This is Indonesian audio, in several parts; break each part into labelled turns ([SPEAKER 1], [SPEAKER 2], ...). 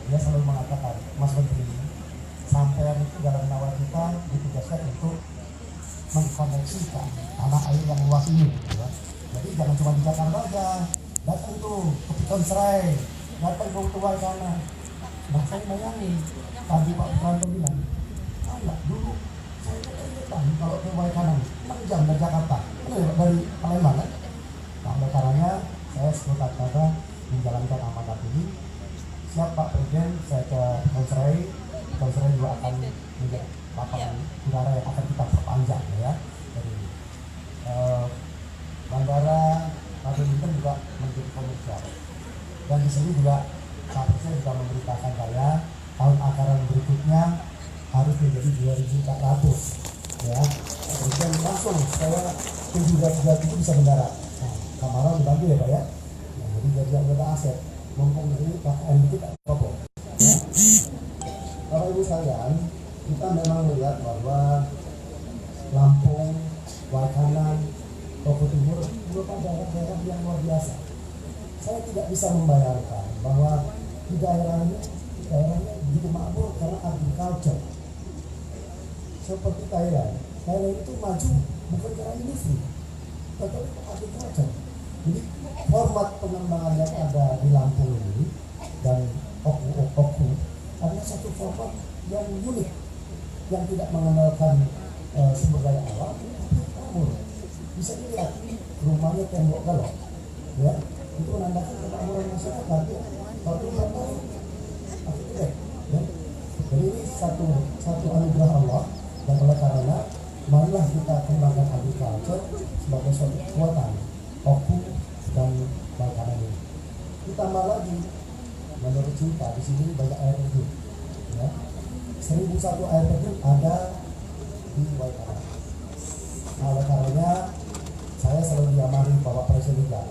[SPEAKER 1] dia selalu mengatakan, Mas Menteri, sampean itu dalam nawacita ditugaskan untuk mengkoneksikan tanah air yang luas ini, gitu ya. Jadi jangan cuma di Jakarta aja, datang tuh ke Piton Serai, datang ke Utuwai sana. Nah saya bayangin, tadi Pak Putranto bilang, enggak, dulu saya kebangetan kalau ke Waikanan 6 jam dari Jakarta, dari Palembang kan. Nah oleh karenanya saya sebagai kata menjalankan amanat ini. Siap Pak Presiden, saya ke Piton Serai juga akan menjadi lapangan udara yang akan kita perpanjang ya. Jadi bandara Radio Bintan juga menjadi komersial. Dan di sini juga saya juga memberitakan saya tahun anggaran berikutnya harus menjadi 2.400 ya. Kemudian langsung saya T337 itu bisa mendarat. Nah, Kamaran dibagi ya Pak ya. Nah, jadi ada aset. Mumpung ini KKN dikit apa-apa. Ya. Bapak Ibu sekalian, kita memang melihat bahwa Lampung, Waikanan, Toko Timur merupakan daerah-daerah yang luar biasa. Saya tidak bisa membayangkan bahwa di daerahnya begitu makmur karena agriculture. Seperti Thailand itu maju bukan karena industri, tetapi agriculture. Jadi format pengembangan yang ada di Lampung ini dan Oku adalah satu format yang unik, yang tidak mengandalkan sumber daya alam, tapi makmur. Bisa dilihat rumahnya tembok galok, ya, itu menandakan kemakmuran masyarakat. Ya. Tapi ya. Jadi ini satu anugerah Allah, dan oleh karena marilah kita kembangkan agriculture sebagai suatu kekuatan Oku dan Waikanan ini. Ditambah lagi, menurut cerita di sini banyak air terjun, ya. 1001 air terjun ada di Waikanan. Nah, oleh karenanya saya selalu diamari Bapak Presiden juga.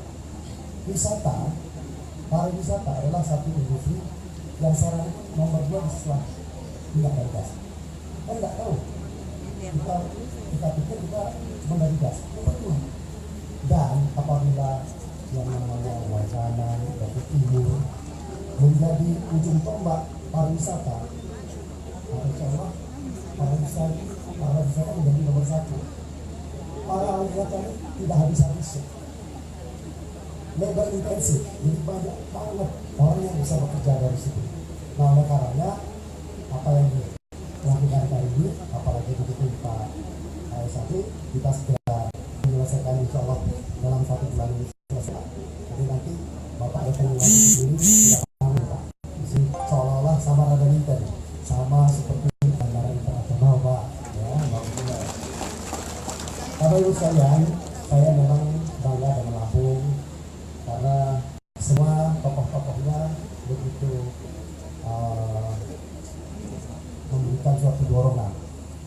[SPEAKER 1] Pariwisata adalah satu industri yang sekarang nomor 2 setelah minyak dan gas. Kan nggak tahu. Kita pikir kita cuma dari gas. Dan apabila yang namanya Waikanan, Toko Timur menjadi ujung tombak pariwisata, insya Allah pariwisata menjadi nomor 1. Para wisata tidak habis-habis, labor intensif, jadi banyak banget orang yang bisa bekerja dari situ. Nah oleh karenanya apa yang dilakukan kali ini, apalagi begitu Pak ASAP, kita segera menyelesaikan insya Allah dalam 1 bulan ini selesai. Jadi nanti Bapak datang lagi di sini tidak paham Pak. Di sini seolah-olah sama Rada Bintan, sama seperti bandara internasional Pak. Ya, Bapak. Bapak Ibu sekalian, saya memang bangga dengan Lampung karena semua tokoh-tokohnya begitu memberikan suatu dorongan.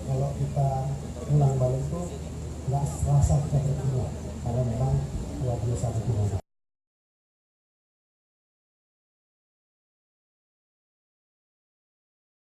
[SPEAKER 1] Kalau kita pulang balik itu nggak serasa kita bertemu karena memang luar biasa dukungannya.